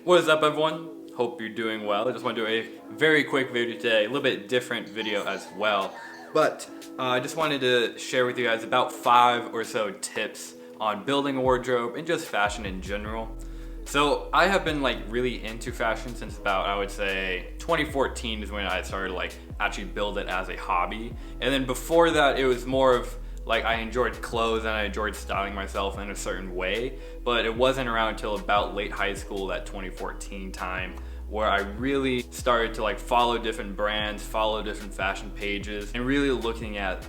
What is up, everyone? Hope you're doing well. I just want to do a very quick video today, a little bit different video as well. But I just wanted to share with you guys about 5 or so tips on building a wardrobe and just fashion in general. So I have been really into fashion since about, I would say 2014 is when I started actually build it as a hobby. And then before that, it was more of I enjoyed clothes and I enjoyed styling myself in a certain way, but it wasn't around until about late high school, that 2014 time, where I really started to follow different brands, follow different fashion pages, and really looking at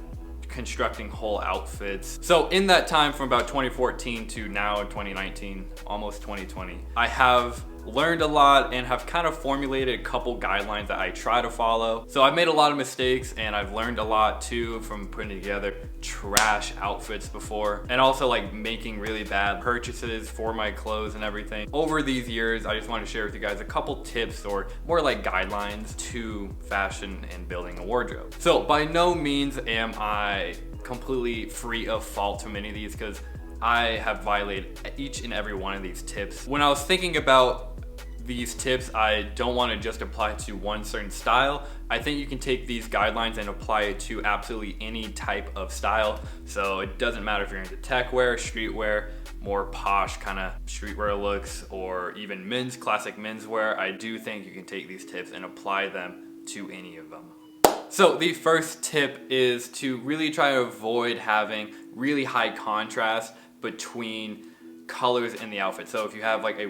constructing whole outfits. So in that time from about 2014 to now in 2019, almost 2020, I have learned a lot and have kind of formulated a couple guidelines that I try to follow. So I've made a lot of mistakes and I've learned a lot too from putting together trash outfits before, and also making really bad purchases for my clothes and everything. Over these years, I just want to share with you guys a couple tips, or more guidelines to fashion and building a wardrobe. So by no means am I completely free of fault from any of these, because I have violated each and every one of these tips. When I was thinking about these tips, I don't want to just apply to one certain style. I think you can take these guidelines and apply it to absolutely any type of style. So it doesn't matter if you're into tech wear, streetwear, more posh kind of streetwear looks, or even classic menswear. I do think you can take these tips and apply them to any of them. So the first tip is to really try to avoid having really high contrast between colors in the outfit. So if you have a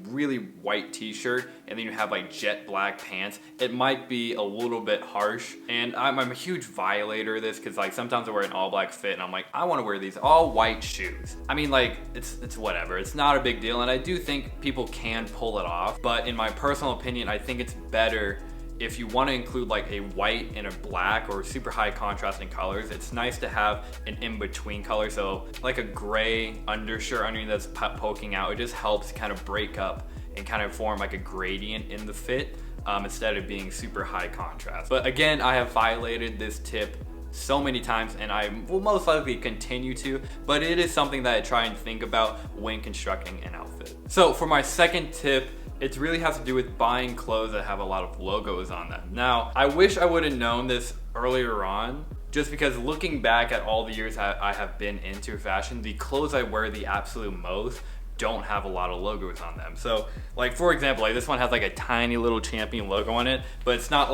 really white t-shirt and then you have jet black pants, it might be a little bit harsh. And I'm a huge violator of this, because sometimes I wear an all black fit and I'm I want to wear these all white shoes. I mean, it's whatever, it's not a big deal, and I do think people can pull it off, but in my personal opinion, I think it's better if you want to include a white and a black or super high contrasting colors. It's nice to have an in-between color, so a gray undershirt underneath that's poking out. It just helps kind of break up and kind of form a gradient in the fit, instead of being super high contrast. But again, I have violated this tip so many times, and I will most likely continue to, but it is something that I try and think about when constructing an outfit. So for my second tip, it really has to do with buying clothes that have a lot of logos on them. Now, I wish I would have known this earlier on, just because looking back at all the years I have been into fashion, the clothes I wear the absolute most don't have a lot of logos on them. So for example, this one has a tiny little Champion logo on it, but it's not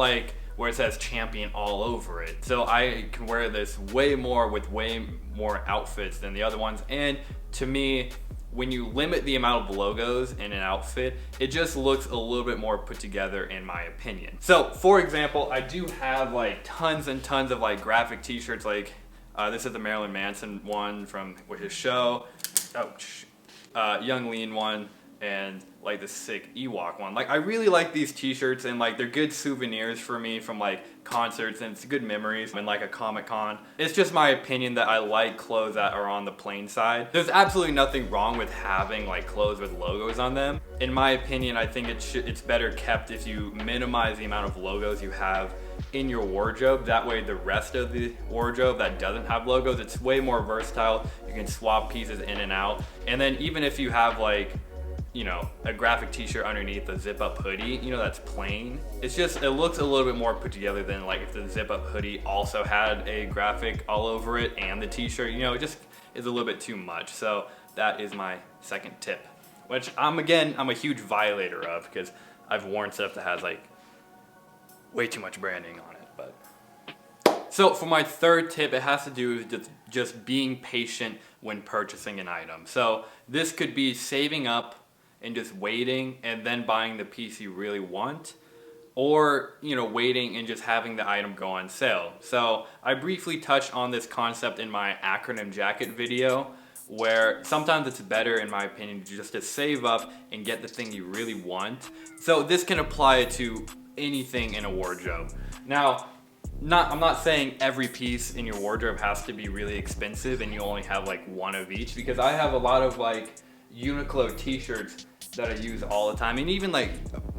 where it says Champion all over it. So I can wear this way more with way more outfits than the other ones. And to me, when you limit the amount of logos in an outfit, it just looks a little bit more put together, in my opinion. So for example, I do have tons and tons of graphic t-shirts. This is the Marilyn Manson one from his show, Young Lean one, and the sick Ewok one. I really like these t-shirts, and they're good souvenirs for me from concerts, and it's good memories in a Comic-Con. It's just my opinion that I like clothes that are on the plain side. There's absolutely nothing wrong with having clothes with logos on them. In my opinion, I think it's better kept if you minimize the amount of logos you have in your wardrobe. That way the rest of the wardrobe that doesn't have logos, it's way more versatile. You can swap pieces in and out. And then even if you have a graphic t-shirt underneath a zip-up hoodie, that's plain, it looks a little bit more put together than if the zip-up hoodie also had a graphic all over it and the t-shirt. It just is a little bit too much. So that is my second tip, which I'm a huge violator of, because I've worn stuff that has way too much branding on it. But so for my third tip, it has to do with just being patient when purchasing an item. So this could be saving up and just waiting and then buying the piece you really want, or waiting and just having the item go on sale. So I briefly touched on this concept in my acronym jacket video, where sometimes it's better, in my opinion, just to save up and get the thing you really want. So this can apply to anything in a wardrobe. Now, I'm not saying every piece in your wardrobe has to be really expensive and you only have one of each, because I have a lot of Uniqlo t-shirts that I use all the time, and even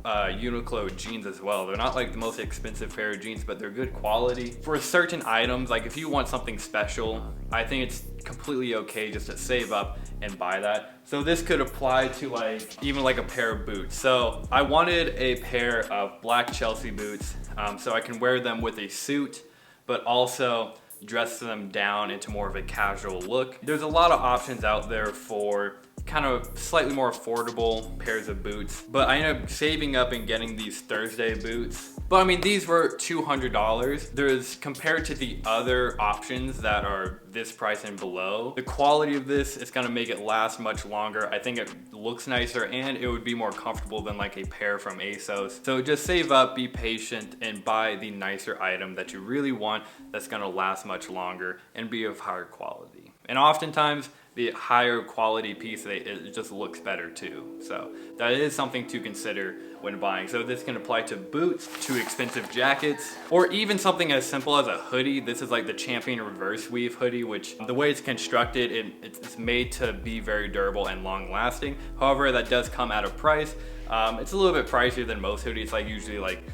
Uniqlo jeans as well. They're not like the most expensive pair of jeans, but they're good quality. For certain items, like if you want something special, I think it's completely okay just to save up and buy that. So this could apply to like even like a pair of boots. So I wanted a pair of black Chelsea boots so I can wear them with a suit, but also dress them down into more of a casual look. There's a lot of options out there for kind of slightly more affordable pairs of boots, but I ended up saving up and getting these Thursday boots. But I mean, these were $200. There's, compared to the other options that are this price and below, the quality of this is gonna make it last much longer. I think it looks nicer and it would be more comfortable than like a pair from ASOS. So just save up, be patient, and buy the nicer item that you really want that's gonna last much longer and be of higher quality. And oftentimes, the higher quality piece, it just looks better too. So that is something to consider when buying. So this can apply to boots, to expensive jackets, or even something as simple as a hoodie. This is like the Champion reverse weave hoodie, which the way it's constructed, it's made to be very durable and long lasting. However, that does come at a price. It's a little bit pricier than most hoodies, like usually like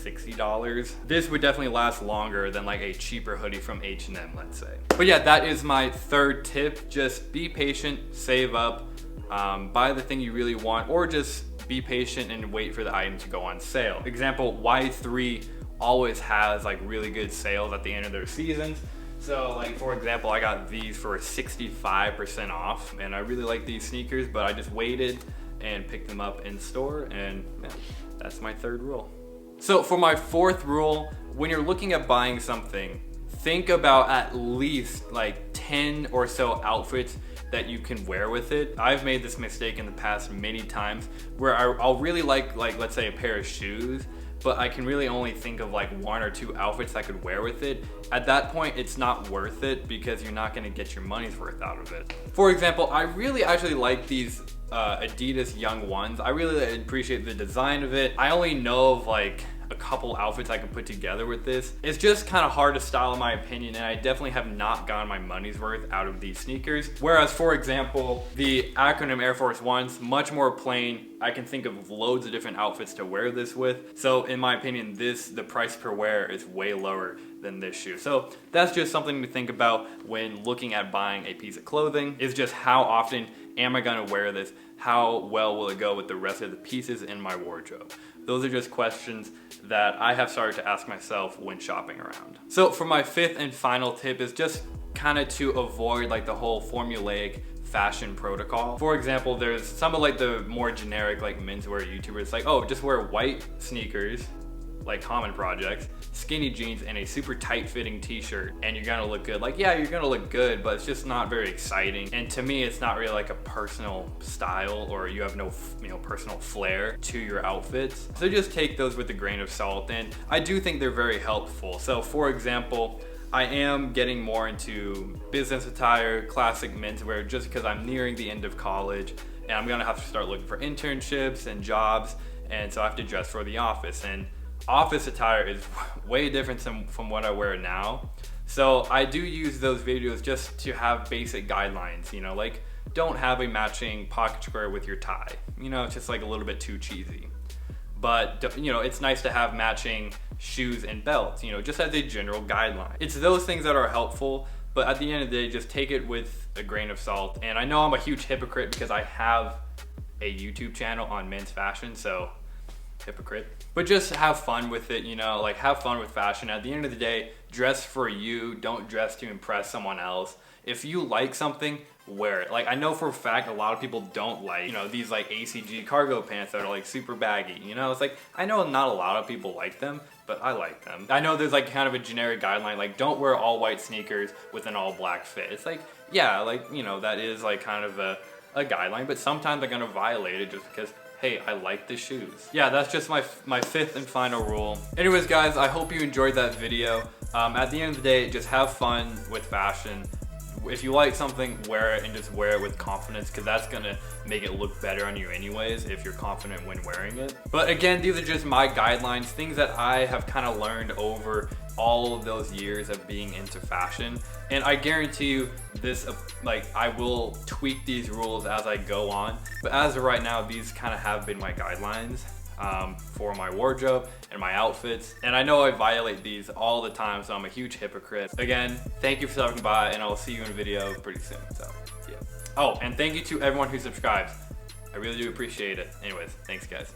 $60. This would definitely last longer than like a cheaper hoodie from H&M, let's say. But yeah, that is my third tip. Just be patient, save up, buy the thing you really want, or just be patient and wait for the item to go on sale. Example, Y3 always has like really good sales at the end of their seasons. So like, for example, I got these for 65% off, and I really like these sneakers, but I just waited and picked them up in store, and yeah, that's my third rule. So for my fourth rule, when you're looking at buying something, think about at least like 10 or so outfits that you can wear with it. I've made this mistake in the past many times where I'll really like let's say a pair of shoes, but I can really only think of like 1 or 2 outfits I could wear with it. At that point, it's not worth it because you're not gonna get your money's worth out of it. For example, I really actually like these Adidas Young Ones. I really appreciate the design of it. I only know of like a couple outfits I could put together with this. It's just kind of hard to style in my opinion, and I definitely have not gotten my money's worth out of these sneakers. Whereas, for example, the acronym Air Force Ones, much more plain. I can think of loads of different outfits to wear this with. So in my opinion, the price per wear is way lower than this shoe. So that's just something to think about when looking at buying a piece of clothing, is just how often am I gonna wear this? How well will it go with the rest of the pieces in my wardrobe? Those are just questions that I have started to ask myself when shopping around. So for my fifth and final tip is just kind of to avoid like the whole formulaic fashion protocol. For example, there's some of like the more generic like menswear YouTubers like, oh, just wear white sneakers, like Common Projects, skinny jeans, and a super tight fitting t-shirt, and you're gonna look good. Like, yeah, you're gonna look good, but it's just not very exciting. And to me, it's not really like a personal style, or you have no, personal flair to your outfits. So just take those with a grain of salt, and I do think they're very helpful. So for example, I am getting more into business attire, classic menswear, just because I'm nearing the end of college, and I'm gonna have to start looking for internships and jobs, and so I have to dress for the office. And office attire is way different from what I wear now. So I do use those videos just to have basic guidelines, like don't have a matching pocket square with your tie. It's just like a little bit too cheesy. But it's nice to have matching shoes and belts, just as a general guideline. It's those things that are helpful, but at the end of the day, just take it with a grain of salt. And I know I'm a huge hypocrite because I have a YouTube channel on men's fashion, so hypocrite. But just have fun with it, like have fun with fashion. At the end of the day, dress for you, don't dress to impress someone else. If you like something, wear it. Like, I know for a fact a lot of people don't like, these like ACG cargo pants that are like super baggy, it's like, I know not a lot of people like them, but I like them. I know there's like kind of a generic guideline, like don't wear all white sneakers with an all black fit. It's like, yeah, like, that is like kind of a guideline, but sometimes they're gonna violate it just because, hey, I like the shoes. Yeah, that's just my fifth and final rule. Anyways, guys, I hope you enjoyed that video. At the end of the day, just have fun with fashion. If you like something, wear it, and just wear it with confidence, because that's gonna make it look better on you anyways if you're confident when wearing it. But again, these are just my guidelines, things that I have kind of learned over all of those years of being into fashion. And I guarantee you this, I will tweak these rules as I go on. But as of right now, these kind of have been my guidelines. for my wardrobe and my outfits. And I know I violate these all the time, so I'm a huge hypocrite. Again, thank you for stopping by, and I'll see you in a video pretty soon. So, yeah. Oh, and thank you to everyone who subscribes. I really do appreciate it. Anyways, thanks guys.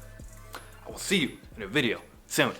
I will see you in a video soon.